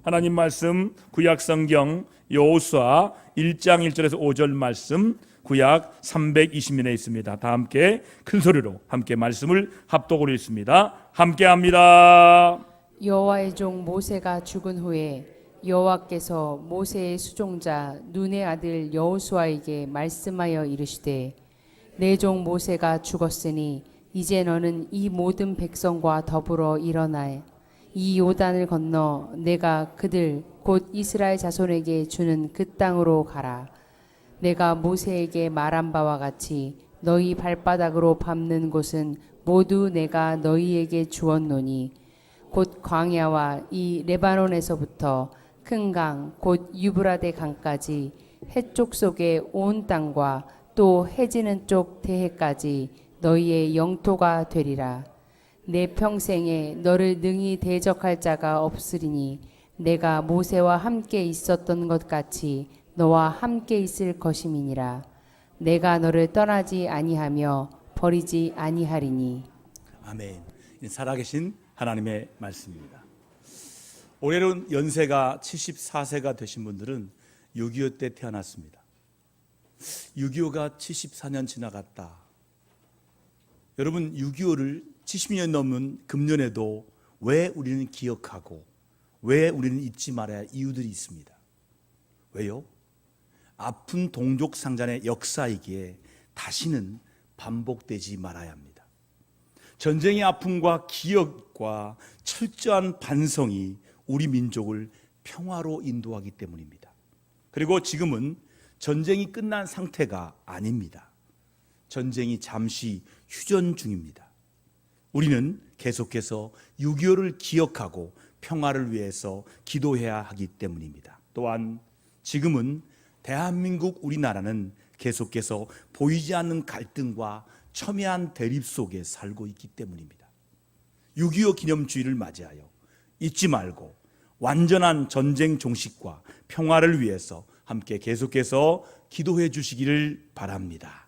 하나님 말씀 구약 성경 여호수아 1장 1절에서 5절 말씀 구약 320면에 있습니다. 다 함께 큰 소리로 함께 말씀을 합독으로 읽습니다. 함께 합니다. 여호와의 종 모세가 죽은 후에 여호와께서 모세의 수종자 눈의 아들 여호수아에게 말씀하여 이르시되 내 종 모세가 죽었으니 이제 너는 이 모든 백성과 더불어 일어나 이 요단을 건너 내가 그들 곧 이스라엘 자손에게 주는 그 땅으로 가라. 내가 모세에게 말한 바와 같이 너희 발바닥으로 밟는 곳은 모두 내가 너희에게 주었노니 곧 광야와 이 레바논에서부터 큰 강 곧 유브라데 강까지 해쪽 속의 온 땅과 또 해지는 쪽 대해까지 너희의 영토가 되리라. 내 평생에 너를 능히 대적할 자가 없으리니 내가 모세와 함께 있었던 것 같이 너와 함께 있을 것임이니라. 내가 너를 떠나지 아니하며 버리지 아니하리니. 아멘. 살아계신 하나님의 말씀입니다. 올해는 연세가 74세가 되신 분들은 6.25 때 태어났습니다. 6.25가 74년 지나갔다. 여러분 6.25를 70년 넘은 금년에도 왜 우리는 기억하고 왜 우리는 잊지 말아야 할 이유들이 있습니다. 왜요? 아픈 동족 상잔의 역사이기에 다시는 반복되지 말아야 합니다. 전쟁의 아픔과 기억과 철저한 반성이 우리 민족을 평화로 인도하기 때문입니다. 그리고 지금은 전쟁이 끝난 상태가 아닙니다. 전쟁이 잠시 휴전 중입니다. 우리는 계속해서 6.25를 기억하고 평화를 위해서 기도해야 하기 때문입니다. 또한 지금은 대한민국 우리나라는 계속해서 보이지 않는 갈등과 첨예한 대립 속에 살고 있기 때문입니다. 6.25 기념주의를 맞이하여 잊지 말고 완전한 전쟁 종식과 평화를 위해서 함께 계속해서 기도해 주시기를 바랍니다.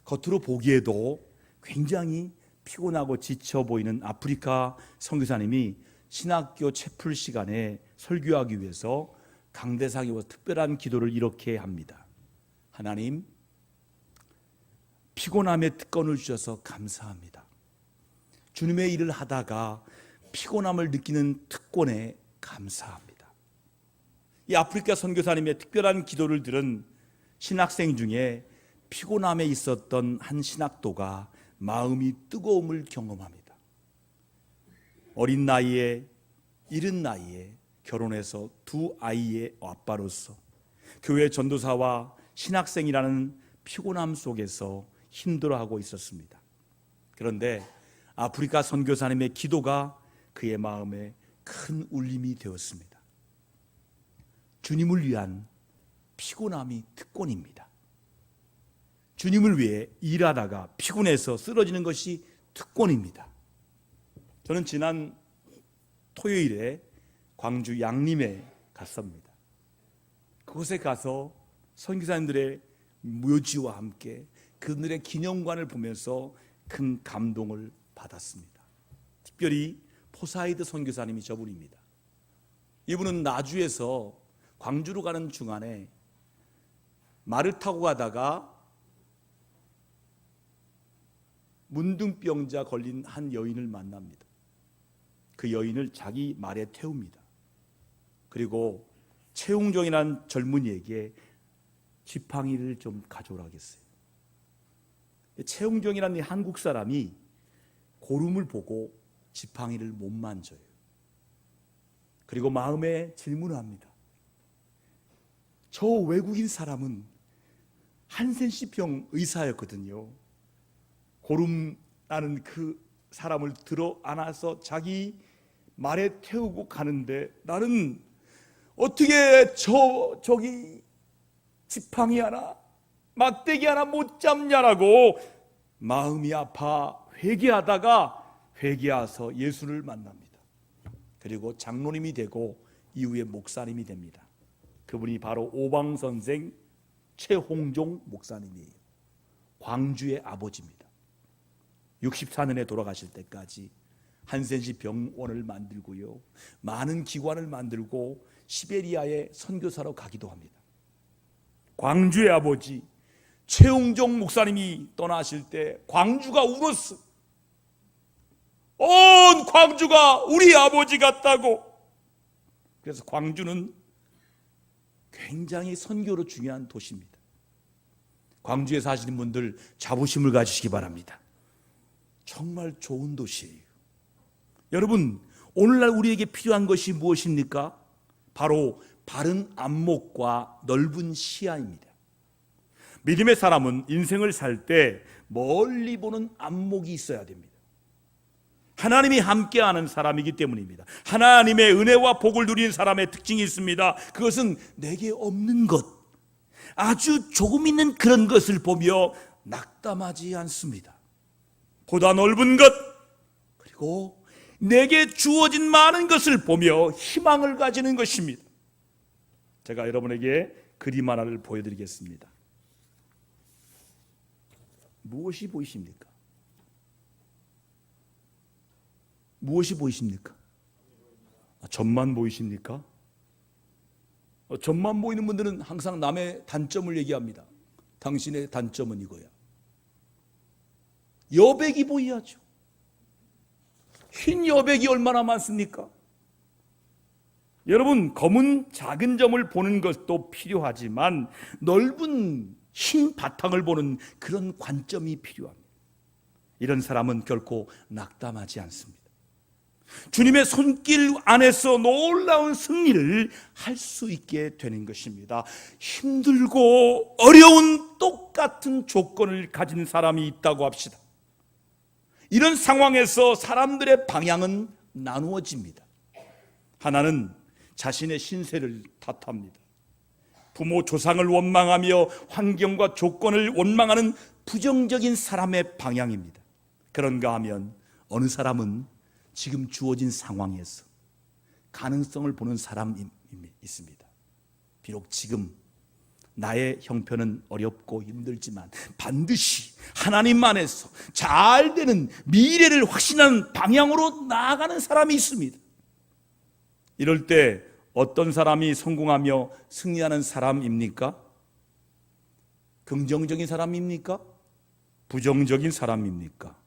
겉으로 보기에도 굉장히 피곤하고 지쳐 보이는 아프리카 선교사님이 신학교 채플 시간에 설교하기 위해서 강대상에 와서 특별한 기도를 이렇게 합니다. 하나님, 피곤함의 특권을 주셔서 감사합니다. 주님의 일을 하다가 피곤함을 느끼는 특권에 감사합니다. 이 아프리카 선교사님의 특별한 기도를 들은 신학생 중에 피곤함에 있었던 한 신학도가 마음이 뜨거움을 경험합니다. 어린 나이에 이른 나이에 결혼해서 두 아이의 아빠로서 교회 전도사와 신학생이라는 피곤함 속에서 힘들어하고 있었습니다. 그런데 아프리카 선교사님의 기도가 그의 마음에 큰 울림이 되었습니다. 주님을 위한 피곤함이 특권입니다. 주님을 위해 일하다가 피곤해서 쓰러지는 것이 특권입니다. 저는 지난 토요일에 광주 양림에 갔습니다. 그곳에 가서 선교사님들의 묘지와 함께 그들의 기념관을 보면서 큰 감동을 받았습니다. 특별히 포사이드 선교사님이 저분입니다. 이분은 나주에서 광주로 가는 중간에 말을 타고 가다가 문둥병자 걸린 한 여인을 만납니다. 그 여인을 자기 말에 태웁니다. 그리고 최웅정이라는 젊은이에게 지팡이를 좀 가져오라고 했어요. 최웅정이라는 한국 사람이 고름을 보고 지팡이를 못 만져요. 그리고 마음에 질문을 합니다. 저 외국인 사람은 한센시병 의사였거든요. 고름 나는 그 사람을 들어 안아서 자기 말에 태우고 가는데 나는 어떻게 저기 지팡이 하나 막대기 하나 못 잡냐라고 마음이 아파 회개하다가 회개하서 예수를 만납니다. 그리고 장로님이 되고 이후에 목사님이 됩니다. 그분이 바로 오방선생 최홍종 목사님이에요. 광주의 아버지입니다. 64년에 돌아가실 때까지 한센시 병원을 만들고요, 많은 기관을 만들고 시베리아에 선교사로 가기도 합니다. 광주의 아버지 최웅종 목사님이 떠나실 때 광주가 울었어. 온 광주가 우리 아버지 같다고. 그래서 광주는 굉장히 선교로 중요한 도시입니다. 광주에 사시는 분들 자부심을 가지시기 바랍니다. 정말 좋은 도시예요. 여러분, 오늘날 우리에게 필요한 것이 무엇입니까? 바로 바른 안목과 넓은 시야입니다. 믿음의 사람은 인생을 살 때 멀리 보는 안목이 있어야 됩니다. 하나님이 함께하는 사람이기 때문입니다. 하나님의 은혜와 복을 누리는 사람의 특징이 있습니다. 그것은 내게 없는 것, 아주 조금 있는 그런 것을 보며 낙담하지 않습니다. 보다 넓은 것, 그리고 내게 주어진 많은 것을 보며 희망을 가지는 것입니다. 제가 여러분에게 그림 하나를 보여드리겠습니다. 무엇이 보이십니까? 무엇이 보이십니까? 점만 보이십니까? 점만 보이는 분들은 항상 남의 단점을 얘기합니다. 당신의 단점은 이거야. 여백이 보여야죠. 흰 여백이 얼마나 많습니까? 여러분, 검은 작은 점을 보는 것도 필요하지만 넓은 흰 바탕을 보는 그런 관점이 필요합니다. 이런 사람은 결코 낙담하지 않습니다. 주님의 손길 안에서 놀라운 승리를 할 수 있게 되는 것입니다. 힘들고 어려운 똑같은 조건을 가진 사람이 있다고 합시다. 이런 상황에서 사람들의 방향은 나누어집니다. 하나는 자신의 신세를 탓합니다. 부모 조상을 원망하며 환경과 조건을 원망하는 부정적인 사람의 방향입니다. 그런가 하면 어느 사람은 지금 주어진 상황에서 가능성을 보는 사람이 있습니다. 비록 지금 나의 형편은 어렵고 힘들지만 반드시 하나님 안에서 잘 되는 미래를 확신하는 방향으로 나아가는 사람이 있습니다. 이럴 때 어떤 사람이 성공하며 승리하는 사람입니까? 긍정적인 사람입니까? 부정적인 사람입니까?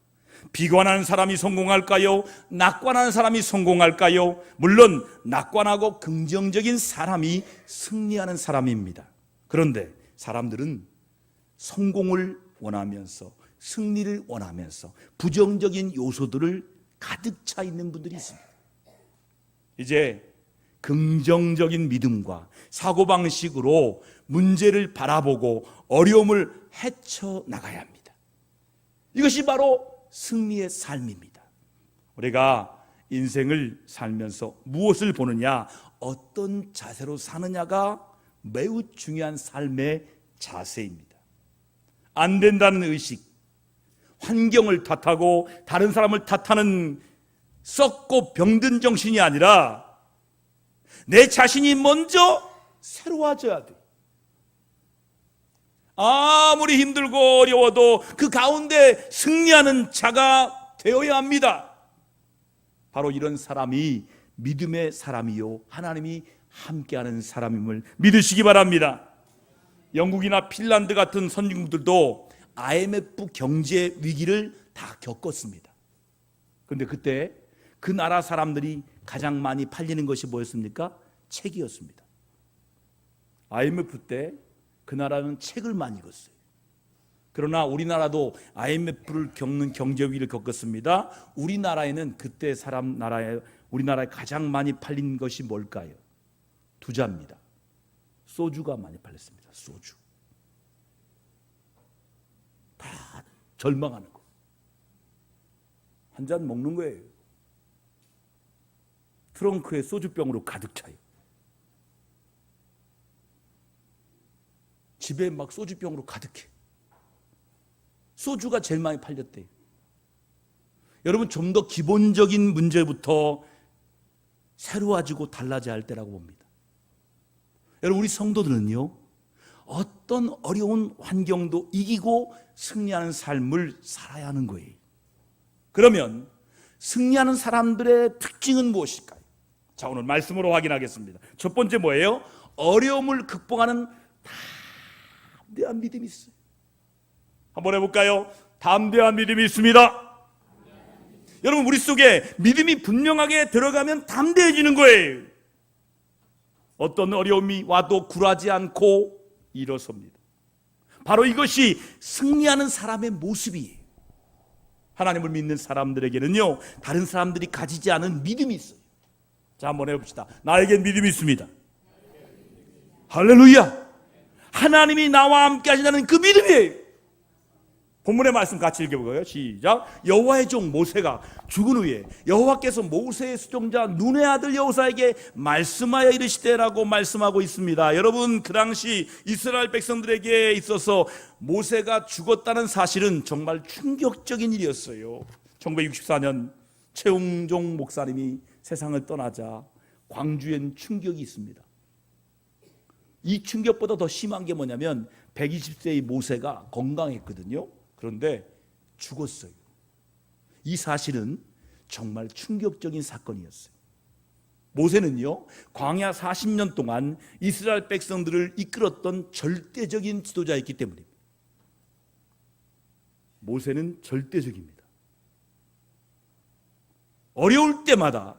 비관하는 사람이 성공할까요? 낙관하는 사람이 성공할까요? 물론 낙관하고 긍정적인 사람이 승리하는 사람입니다. 그런데 사람들은 성공을 원하면서 승리를 원하면서 부정적인 요소들을 가득 차 있는 분들이 있습니다. 이제 긍정적인 믿음과 사고방식으로 문제를 바라보고 어려움을 헤쳐나가야 합니다. 이것이 바로 승리의 삶입니다. 우리가 인생을 살면서 무엇을 보느냐, 어떤 자세로 사느냐가 매우 중요한 삶의 자세입니다. 안 된다는 의식, 환경을 탓하고 다른 사람을 탓하는 썩고 병든 정신이 아니라 내 자신이 먼저 새로워져야 돼. 아무리 힘들고 어려워도 그 가운데 승리하는 자가 되어야 합니다. 바로 이런 사람이 믿음의 사람이요 하나님이 함께하는 사람임을 믿으시기 바랍니다. 영국이나 핀란드 같은 선진국들도 IMF 경제 위기를 다 겪었습니다. 그런데 그때 그 나라 사람들이 가장 많이 팔리는 것이 뭐였습니까? 책이었습니다. IMF 때 그 나라는 책을 많이 읽었어요. 그러나 우리나라도 IMF를 겪는 경제 위기를 겪었습니다. 우리나라에는 그때 우리나라에 가장 많이 팔린 것이 뭘까요? 두 자입니다. 소주가 많이 팔렸습니다. 소주. 다 절망하는 거. 한 잔 먹는 거예요. 트렁크에 소주병으로 가득 차요. 집에 막 소주병으로 가득해. 소주가 제일 많이 팔렸대요. 여러분, 좀 더 기본적인 문제부터 새로워지고 달라져야 할 때라고 봅니다. 여러분, 우리 성도들은요, 어떤 어려운 환경도 이기고 승리하는 삶을 살아야 하는 거예요. 그러면 승리하는 사람들의 특징은 무엇일까요? 자, 오늘 말씀으로 확인하겠습니다. 첫 번째 뭐예요? 어려움을 극복하는 담대한 믿음이 있어요. 한번 해볼까요? 담대한 믿음이 있습니다. 여러분, 우리 속에 믿음이 분명하게 들어가면 담대해지는 거예요. 어떤 어려움이 와도 굴하지 않고 일어섭니다. 바로 이것이 승리하는 사람의 모습이에요. 하나님을 믿는 사람들에게는요, 다른 사람들이 가지지 않은 믿음이 있어요. 자, 한번 해봅시다. 나에겐 믿음이 있습니다. 할렐루야. 하나님이 나와 함께 하신다는 그 믿음이에요. 본문의 말씀 같이 읽어볼까요? 시작. 여호와의 종 모세가 죽은 후에 여호와께서 모세의 수종자 눈의 아들 여호사에게 말씀하여 이르시되라고 말씀하고 있습니다. 여러분, 그 당시 이스라엘 백성들에게 있어서 모세가 죽었다는 사실은 정말 충격적인 일이었어요. 1964년 최웅종 목사님이 세상을 떠나자 광주엔 충격이 있습니다. 이 충격보다 더 심한 게 뭐냐면 120세의 모세가 건강했거든요. 그런데 죽었어요. 이 사실은 정말 충격적인 사건이었어요. 모세는요, 광야 40년 동안 이스라엘 백성들을 이끌었던 절대적인 지도자였기 때문입니다. 모세는 절대적입니다. 어려울 때마다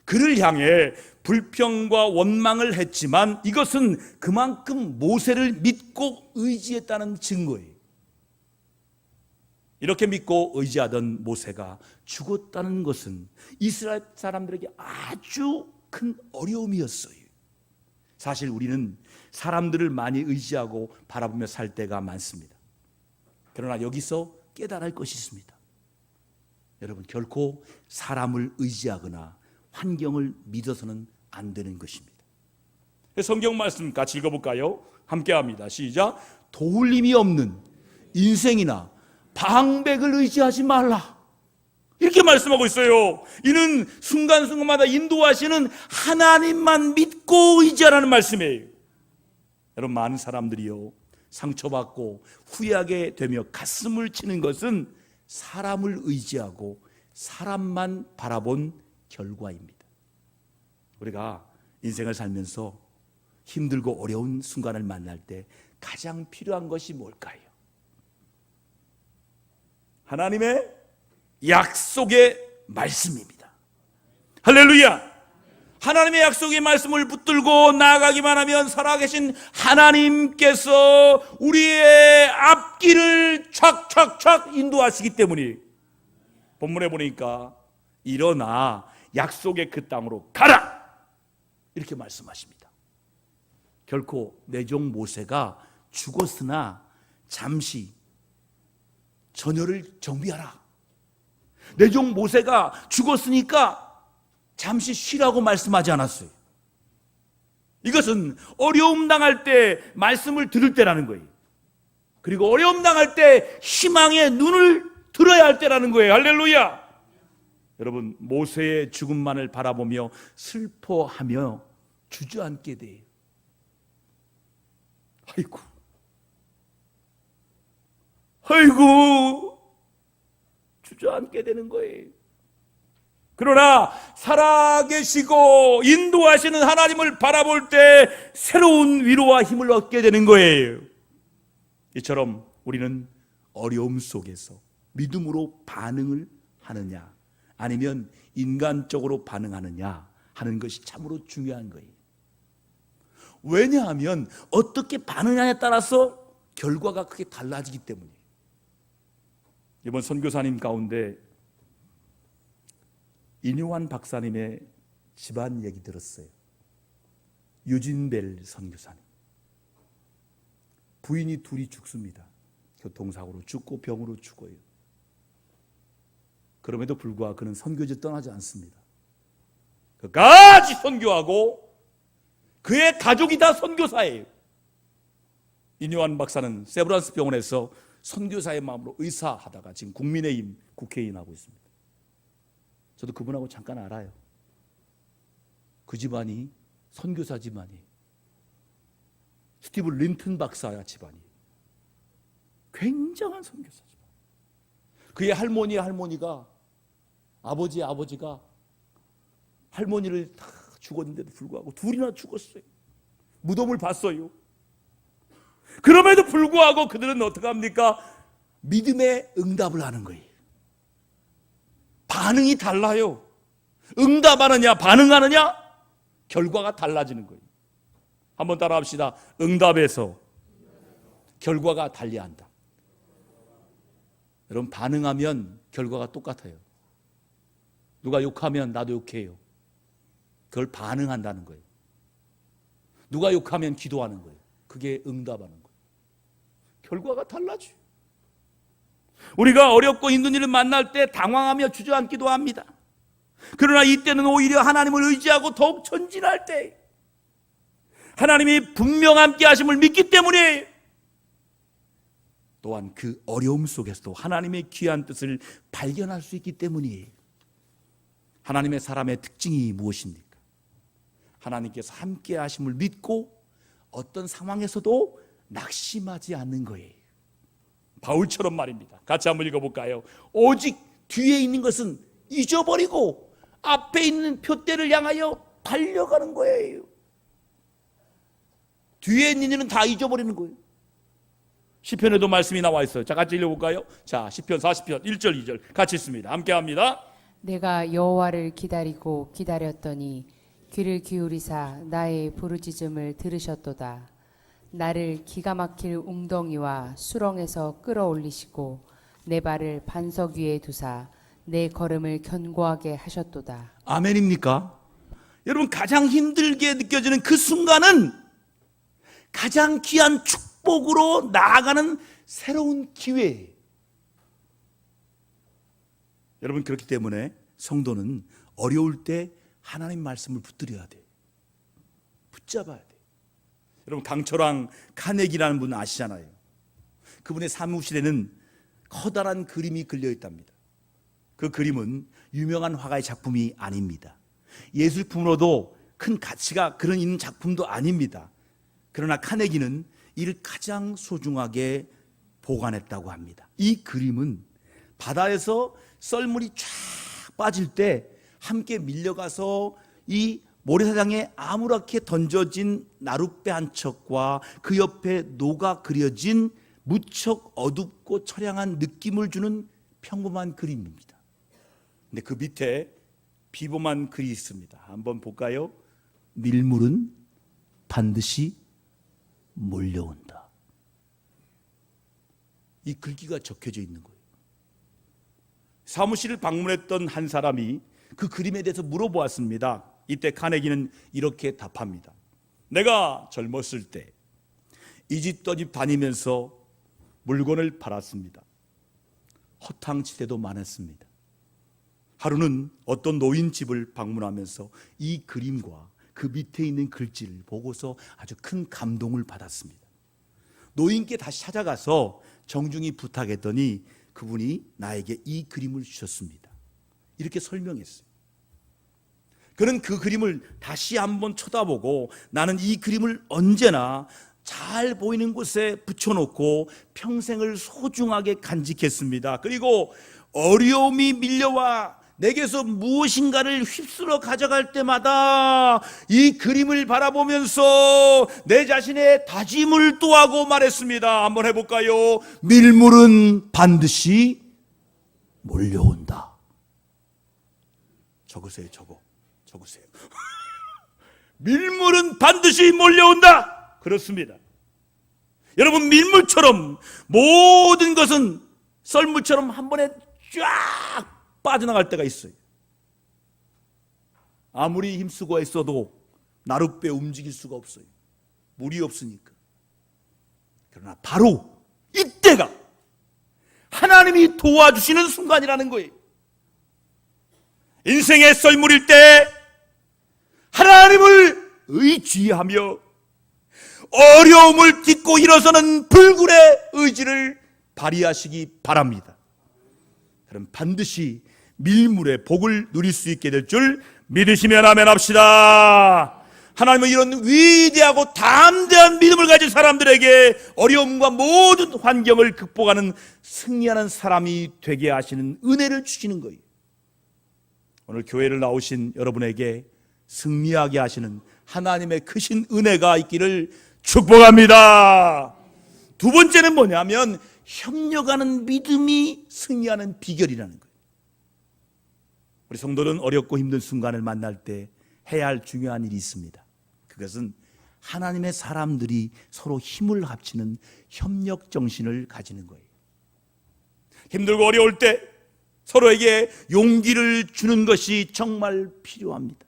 그를 향해 불평과 원망을 했지만 이것은 그만큼 모세를 믿고 의지했다는 증거예요. 이렇게 믿고 의지하던 모세가 죽었다는 것은 이스라엘 사람들에게 아주 큰 어려움이었어요. 사실 우리는 사람들을 많이 의지하고 바라보며 살 때가 많습니다. 그러나 여기서 깨달아야 할 것이 있습니다. 여러분, 결코 사람을 의지하거나 환경을 믿어서는 안 되는 것입니다. 성경 말씀 같이 읽어볼까요? 함께 합니다. 시작. 도울 힘이 없는 인생이나 방백을 의지하지 말라. 이렇게 말씀하고 있어요. 이는 순간순간마다 인도하시는 하나님만 믿고 의지하라는 말씀이에요. 여러분, 많은 사람들이요, 상처받고 후회하게 되며 가슴을 치는 것은 사람을 의지하고 사람만 바라본 결과입니다. 우리가 인생을 살면서 힘들고 어려운 순간을 만날 때 가장 필요한 것이 뭘까요? 하나님의 약속의 말씀입니다. 할렐루야. 하나님의 약속의 말씀을 붙들고 나아가기만 하면 살아계신 하나님께서 우리의 앞길을 촥촥촥 인도하시기 때문에 본문에 보니까 일어나 약속의 그 땅으로 가라, 이렇게 말씀하십니다. 결코 내 종 모세가 죽었으나 잠시 전열을 정비하라. 내 종 모세가 죽었으니까 잠시 쉬라고 말씀하지 않았어요. 이것은 어려움 당할 때 말씀을 들을 때라는 거예요. 그리고 어려움 당할 때 희망의 눈을 들어야 할 때라는 거예요. 할렐루야. 여러분, 모세의 죽음만을 바라보며 슬퍼하며 주저앉게 돼요. 아이고 주저앉게 되는 거예요. 그러나 살아계시고 인도하시는 하나님을 바라볼 때 새로운 위로와 힘을 얻게 되는 거예요. 이처럼 우리는 어려움 속에서 믿음으로 반응을 하느냐 아니면 인간적으로 반응하느냐 하는 것이 참으로 중요한 거예요. 왜냐하면 어떻게 반응하냐에 따라서 결과가 크게 달라지기 때문이에요. 이번 선교사님 가운데 인요한 박사님의 집안 얘기 들었어요. 유진벨 선교사님. 부인이 둘이 죽습니다. 교통사고로 죽고 병으로 죽어요. 그럼에도 불구하고 그는 선교지 떠나지 않습니다. 끝까지 선교하고 그의 가족이 다 선교사예요. 인요한 박사는 세브란스 병원에서 선교사의 마음으로 의사하다가 지금 국민의힘 국회의원 하고 있습니다. 저도 그분하고 잠깐 알아요. 그 집안이 선교사 집안이에요. 스티브 린튼 박사 집안이에요. 굉장한 선교사 집안. 그의 할머니가 아버지가 할머니를 다 죽었는데도 불구하고 둘이나 죽었어요. 무덤을 봤어요. 그럼에도 불구하고 그들은 어떻게 합니까? 믿음의 응답을 하는 거예요. 반응이 달라요. 응답하느냐 반응하느냐 결과가 달라지는 거예요. 한번 따라 합시다. 응답에서 결과가 달리한다. 여러분, 반응하면 결과가 똑같아요. 누가 욕하면 나도 욕해요. 그걸 반응한다는 거예요. 누가 욕하면 기도하는 거예요. 그게 응답하는 거예요. 결과가 달라져요. 우리가 어렵고 힘든 일을 만날 때 당황하며 주저앉기도 합니다. 그러나 이때는 오히려 하나님을 의지하고 더욱 전진할 때 하나님이 분명 함께 하심을 믿기 때문에 또한 그 어려움 속에서도 하나님의 귀한 뜻을 발견할 수 있기 때문이에요. 하나님의 사람의 특징이 무엇입니까? 하나님께서 함께 하심을 믿고 어떤 상황에서도 낙심하지 않는 거예요. 바울처럼 말입니다. 같이 한번 읽어볼까요? 오직 뒤에 있는 것은 잊어버리고 앞에 있는 표대를 향하여 달려가는 거예요. 뒤에 있는 일은 다 잊어버리는 거예요. 시편에도 말씀이 나와 있어요. 자, 같이 읽어볼까요? 자, 시편 40편 1절 2절 같이 읽습니다. 함께 합니다. 내가 여호와를 기다리고 기다렸더니 귀를 기울이사 나의 부르짖음을 들으셨도다. 나를 기가 막힐 웅덩이와 수렁에서 끌어올리시고 내 발을 반석 위에 두사 내 걸음을 견고하게 하셨도다. 아멘입니까? 여러분, 가장 힘들게 느껴지는 그 순간은 가장 귀한 축복으로 나아가는 새로운 기회예요. 여러분, 그렇기 때문에 성도는 어려울 때 하나님 말씀을 붙들어야 돼요. 붙잡아야 돼요. 여러분, 강철왕 카네기라는 분 아시잖아요. 그분의 사무실에는 커다란 그림이 걸려 있답니다. 그 그림은 유명한 화가의 작품이 아닙니다. 예술품으로도 큰 가치가 그런 있는 작품도 아닙니다. 그러나 카네기는 이를 가장 소중하게 보관했다고 합니다. 이 그림은 바다에서 썰물이 쫙 빠질 때 함께 밀려가서 이 모래사장에 아무렇게 던져진 나룻배 한 척과 그 옆에 녹아 그려진 무척 어둡고 처량한 느낌을 주는 평범한 그림입니다. 근데 그 밑에 비범한 글이 있습니다. 한번 볼까요? 밀물은 반드시 몰려온다. 이 글귀가 적혀져 있는 거예요. 사무실을 방문했던 한 사람이 그 그림에 대해서 물어보았습니다. 이때 카네기는 이렇게 답합니다. 내가 젊었을 때 이 집 저 집 다니면서 물건을 팔았습니다. 허탕치레도 많았습니다. 하루는 어떤 노인 집을 방문하면서 이 그림과 그 밑에 있는 글씨를 보고서 아주 큰 감동을 받았습니다. 노인께 다시 찾아가서 정중히 부탁했더니 그분이 나에게 이 그림을 주셨습니다. 이렇게 설명했어요. 그는 그 그림을 다시 한번 쳐다보고 나는 이 그림을 언제나 잘 보이는 곳에 붙여놓고 평생을 소중하게 간직했습니다. 그리고 어려움이 밀려와 내게서 무엇인가를 휩쓸어 가져갈 때마다 이 그림을 바라보면서 내 자신의 다짐을 또하고 말했습니다. 한번 해볼까요? 밀물은 반드시 몰려온다. 적으세요. 적으세요. 밀물은 반드시 몰려온다. 그렇습니다. 여러분, 밀물처럼 모든 것은 썰물처럼 한 번에 쫙 빠져나갈 때가 있어요. 아무리 힘쓰고 했어도 나룻배 움직일 수가 없어요. 물이 없으니까. 그러나 바로 이때가 하나님이 도와주시는 순간이라는 거예요. 인생의 썰물일 때 하나님을 의지하며 어려움을 딛고 일어서는 불굴의 의지를 발휘하시기 바랍니다. 그럼 반드시 밀물의 복을 누릴 수 있게 될 줄 믿으시면 아멘 합시다. 하나님은 이런 위대하고 담대한 믿음을 가진 사람들에게 어려움과 모든 환경을 극복하는 승리하는 사람이 되게 하시는 은혜를 주시는 거예요. 오늘 교회를 나오신 여러분에게 승리하게 하시는 하나님의 크신 은혜가 있기를 축복합니다. 두 번째는 뭐냐면 협력하는 믿음이 승리하는 비결이라는 거예요. 우리 성도는 어렵고 힘든 순간을 만날 때 해야 할 중요한 일이 있습니다. 그것은 하나님의 사람들이 서로 힘을 합치는 협력 정신을 가지는 거예요. 힘들고 어려울 때 서로에게 용기를 주는 것이 정말 필요합니다.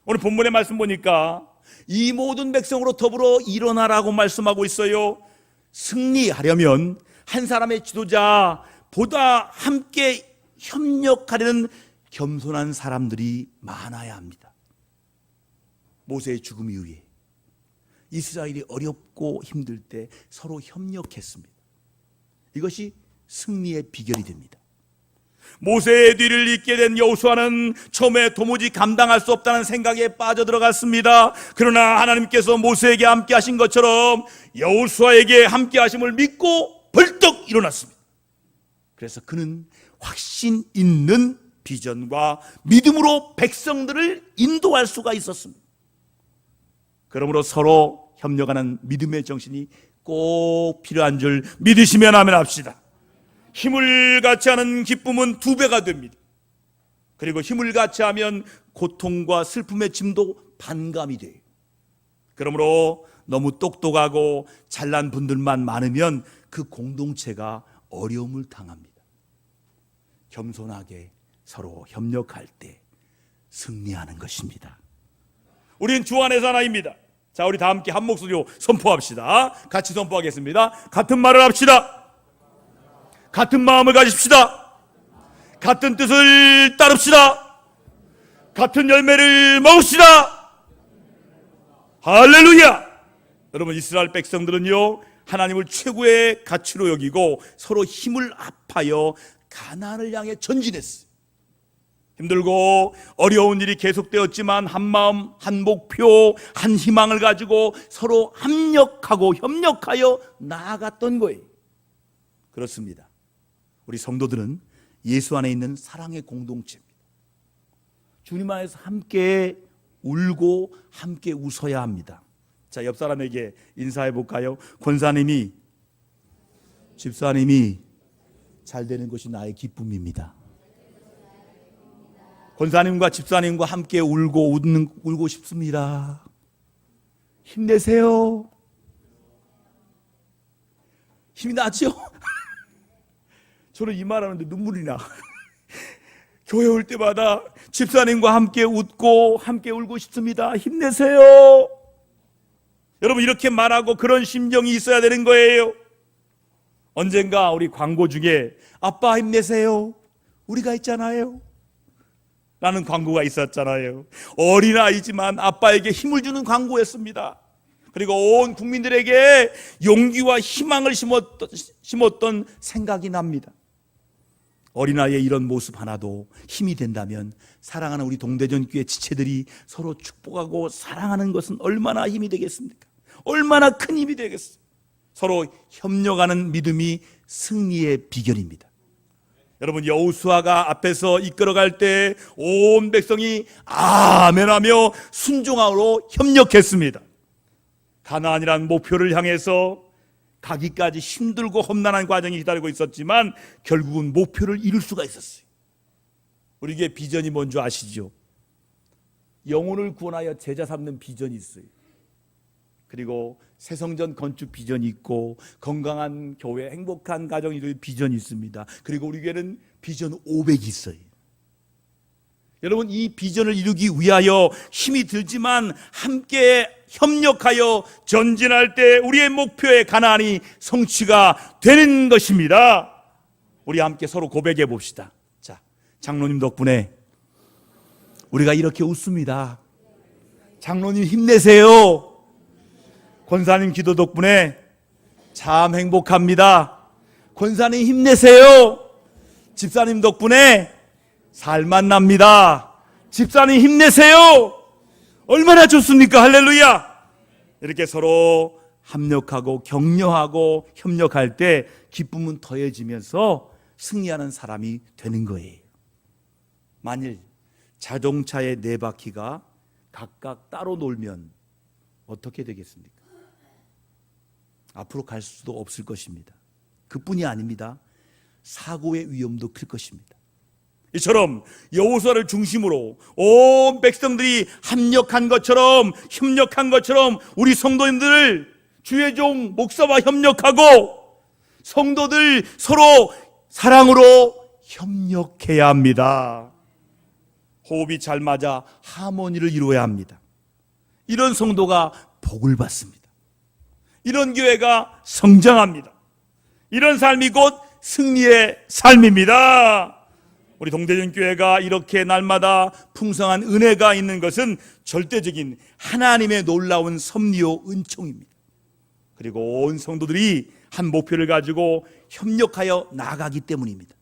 오늘 본문의 말씀 보니까 이 모든 백성으로 더불어 일어나라고 말씀하고 있어요. 승리하려면 한 사람의 지도자보다 함께 협력하려는 겸손한 사람들이 많아야 합니다. 모세의 죽음 이후에 이스라엘이 어렵고 힘들 때 서로 협력했습니다. 이것이 승리의 비결이 됩니다. 모세의 뒤를 잇게 된 여호수아는 처음에 도무지 감당할 수 없다는 생각에 빠져들어갔습니다. 그러나 하나님께서 모세에게 함께 하신 것처럼 여호수아에게 함께 하심을 믿고 벌떡 일어났습니다. 그래서 그는 확신 있는 비전과 믿음으로 백성들을 인도할 수가 있었습니다. 그러므로 서로 협력하는 믿음의 정신이 꼭 필요한 줄 믿으시면 아멘 합시다. 힘을 같이 하는 기쁨은 2배가 됩니다. 그리고 힘을 같이 하면 고통과 슬픔의 짐도 반감이 돼요. 그러므로 너무 똑똑하고 잘난 분들만 많으면 그 공동체가 어려움을 당합니다. 겸손하게 서로 협력할 때 승리하는 것입니다. 우리는 주 안에서 하나입니다. 자, 우리 다 함께 한 목소리로 선포합시다. 같이 선포하겠습니다. 같은 말을 합시다. 같은 마음을 가집시다. 같은 뜻을 따릅시다. 같은 열매를 먹읍시다. 할렐루야! 여러분, 이스라엘 백성들은요, 하나님을 최고의 가치로 여기고 서로 힘을 합하여 가나안을 향해 전진했어요. 힘들고 어려운 일이 계속되었지만 한 마음, 한 목표, 한 희망을 가지고 서로 합력하고 협력하여 나아갔던 거예요. 그렇습니다. 우리 성도들은 예수 안에 있는 사랑의 공동체입니다. 주님 안에서 함께 울고 함께 웃어야 합니다. 자, 옆 사람에게 인사해 볼까요? 권사님이, 집사님이 잘 되는 것이 나의 기쁨입니다. 권사님과 집사님과 함께 울고 싶습니다. 힘내세요. 힘이 나죠? 저는 이 말하는데 눈물이 나. 교회 올 때마다 집사님과 함께 웃고 함께 울고 싶습니다. 힘내세요. 여러분, 이렇게 말하고 그런 심정이 있어야 되는 거예요. 언젠가 우리 광고 중에 아빠 힘내세요, 우리가 있잖아요 라는 광고가 있었잖아요. 어린아이지만 아빠에게 힘을 주는 광고였습니다. 그리고 온 국민들에게 용기와 희망을 심었던 생각이 납니다. 어린아이의 이런 모습 하나도 힘이 된다면 사랑하는 우리 동대전교회 지체들이 서로 축복하고 사랑하는 것은 얼마나 힘이 되겠습니까? 얼마나 큰 힘이 되겠어요. 서로 협력하는 믿음이 승리의 비결입니다. 여러분, 여호수아가 앞에서 이끌어갈 때 온 백성이 아멘하며 순종하로 협력했습니다. 가나안이라는 목표를 향해서 가기까지 힘들고 험난한 과정이 기다리고 있었지만 결국은 목표를 이룰 수가 있었어요. 우리에게 비전이 뭔지 아시죠? 영혼을 구원하여 제자 삼는 비전이 있어요. 그리고 새성전 건축 비전이 있고 건강한 교회, 행복한 가정이 될 비전이 있습니다. 그리고 우리에게는 비전 500이 있어요. 여러분, 이 비전을 이루기 위하여 힘이 들지만 함께 협력하여 전진할 때 우리의 목표의 가나안이 성취가 되는 것입니다. 우리 함께 서로 고백해 봅시다. 자, 장로님 덕분에 우리가 이렇게 웃습니다. 장로님 힘내세요. 권사님 기도 덕분에 참 행복합니다. 권사님 힘내세요. 집사님 덕분에 살만 납니다. 집사님 힘내세요. 얼마나 좋습니까? 할렐루야. 이렇게 서로 합력하고 격려하고 협력할 때 기쁨은 더해지면서 승리하는 사람이 되는 거예요. 만일 자동차의 네 바퀴가 각각 따로 놀면 어떻게 되겠습니까? 앞으로 갈 수도 없을 것입니다. 그뿐이 아닙니다. 사고의 위험도 클 것입니다. 이처럼 여호수아를 중심으로 온 백성들이 협력한 것처럼 우리 성도님들 주의 종 목사와 협력하고 성도들 서로 사랑으로 협력해야 합니다. 호흡이 잘 맞아 하모니를 이루어야 합니다. 이런 성도가 복을 받습니다. 이런 교회가 성장합니다. 이런 삶이 곧 승리의 삶입니다. 우리 동대전 교회가 이렇게 날마다 풍성한 은혜가 있는 것은 절대적인 하나님의 놀라운 섭리요 은총입니다. 그리고 온 성도들이 한 목표를 가지고 협력하여 나아가기 때문입니다.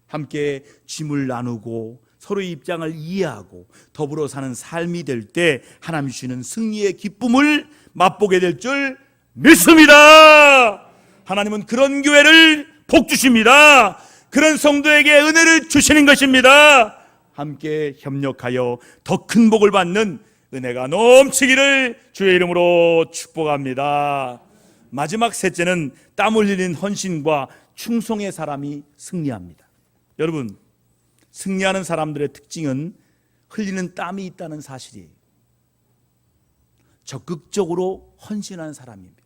함께 짐을 나누고 서로의 입장을 이해하고 더불어 사는 삶이 될 때 하나님 주시는 승리의 기쁨을 맛보게 될 줄 믿습니다. 하나님은 그런 교회를 복 주십니다. 그런 성도에게 은혜를 주시는 것입니다. 함께 협력하여 더 큰 복을 받는 은혜가 넘치기를 주의 이름으로 축복합니다. 마지막 셋째는 땀 흘리는 헌신과 충성의 사람이 승리합니다. 여러분, 승리하는 사람들의 특징은 흘리는 땀이 있다는 사실이에요. 적극적으로 헌신하는 사람입니다.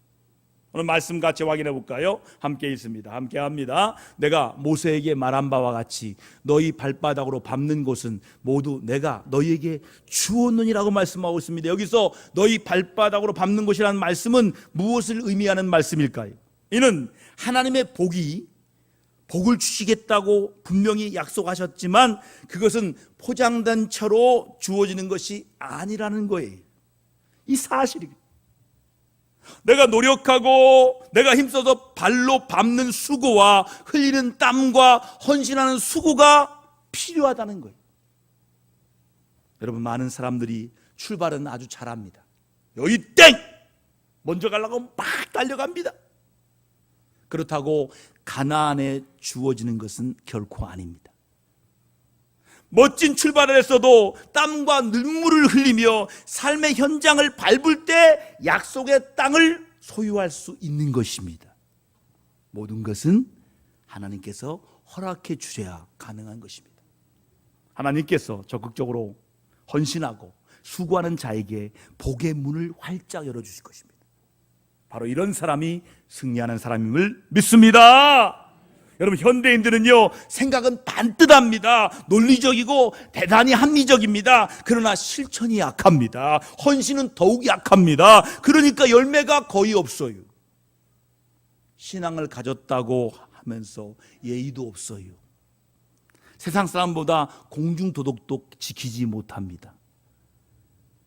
오늘 말씀 같이 확인해 볼까요? 함께 있습니다. 함께 합니다. 내가 모세에게 말한 바와 같이 너희 발바닥으로 밟는 곳은 모두 내가 너희에게 주었느니라고 말씀하고 있습니다. 여기서 너희 발바닥으로 밟는 곳이라는 말씀은 무엇을 의미하는 말씀일까요? 이는 하나님의 복을 주시겠다고 분명히 약속하셨지만 그것은 포장된 채로 주어지는 것이 아니라는 거예요. 이 사실이 내가 노력하고 내가 힘써서 발로 밟는 수고와 흘리는 땀과 헌신하는 수고가 필요하다는 거예요. 여러분, 많은 사람들이 출발은 아주 잘합니다. 여기 땡! 먼저 가려고 막 달려갑니다. 그렇다고 가나안에 주어지는 것은 결코 아닙니다. 멋진 출발을 했어도 땀과 눈물을 흘리며 삶의 현장을 밟을 때 약속의 땅을 소유할 수 있는 것입니다. 모든 것은 하나님께서 허락해 주셔야 가능한 것입니다. 하나님께서 적극적으로 헌신하고 수고하는 자에게 복의 문을 활짝 열어주실 것입니다. 바로 이런 사람이 승리하는 사람임을 믿습니다. 여러분, 현대인들은요, 생각은 반듯합니다. 논리적이고 대단히 합리적입니다. 그러나 실천이 약합니다. 헌신은 더욱 약합니다. 그러니까 열매가 거의 없어요. 신앙을 가졌다고 하면서 예의도 없어요. 세상 사람보다 공중도덕도 지키지 못합니다.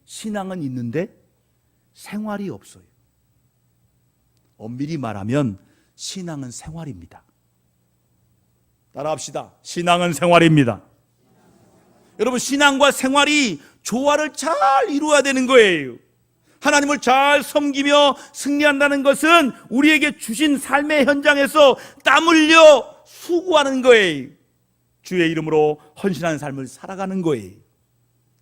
신앙은 있는데 생활이 없어요. 엄밀히 말하면 신앙은 생활입니다. 따라합시다. 신앙은 생활입니다. 여러분, 신앙과 생활이 조화를 잘 이루어야 되는 거예요. 하나님을 잘 섬기며 승리한다는 것은 우리에게 주신 삶의 현장에서 땀 흘려 수고하는 거예요. 주의 이름으로 헌신하는 삶을 살아가는 거예요.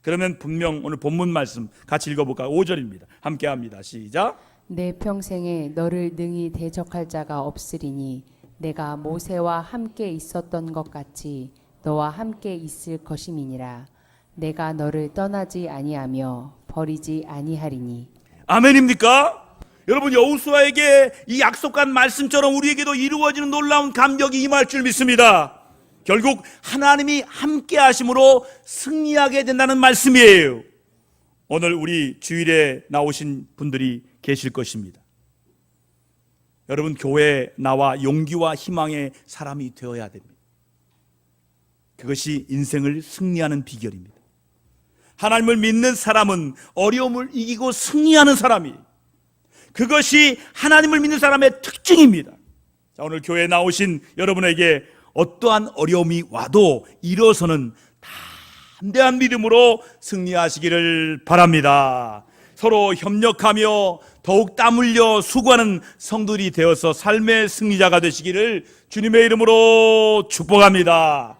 그러면 분명 오늘 본문 말씀 같이 읽어볼까요? 5절입니다. 함께 합니다. 시작. 내 평생에 너를 능히 대적할 자가 없으리니 내가 모세와 함께 있었던 것 같이 너와 함께 있을 것임이니라. 내가 너를 떠나지 아니하며 버리지 아니하리니. 아멘입니까? 여러분, 여호수아에게 이 약속한 말씀처럼 우리에게도 이루어지는 놀라운 감격이 임할 줄 믿습니다. 결국 하나님이 함께 하심으로 승리하게 된다는 말씀이에요. 오늘 우리 주일에 나오신 분들이 계실 것입니다. 여러분, 교회에 나와 용기와 희망의 사람이 되어야 됩니다. 그것이 인생을 승리하는 비결입니다. 하나님을 믿는 사람은 어려움을 이기고 승리하는 사람이, 그것이 하나님을 믿는 사람의 특징입니다. 자, 오늘 교회에 나오신 여러분에게 어떠한 어려움이 와도 일어서는 담대한 믿음으로 승리하시기를 바랍니다. 서로 협력하며 더욱 땀 흘려 수고하는 성도들이 되어서 삶의 승리자가 되시기를 주님의 이름으로 축복합니다.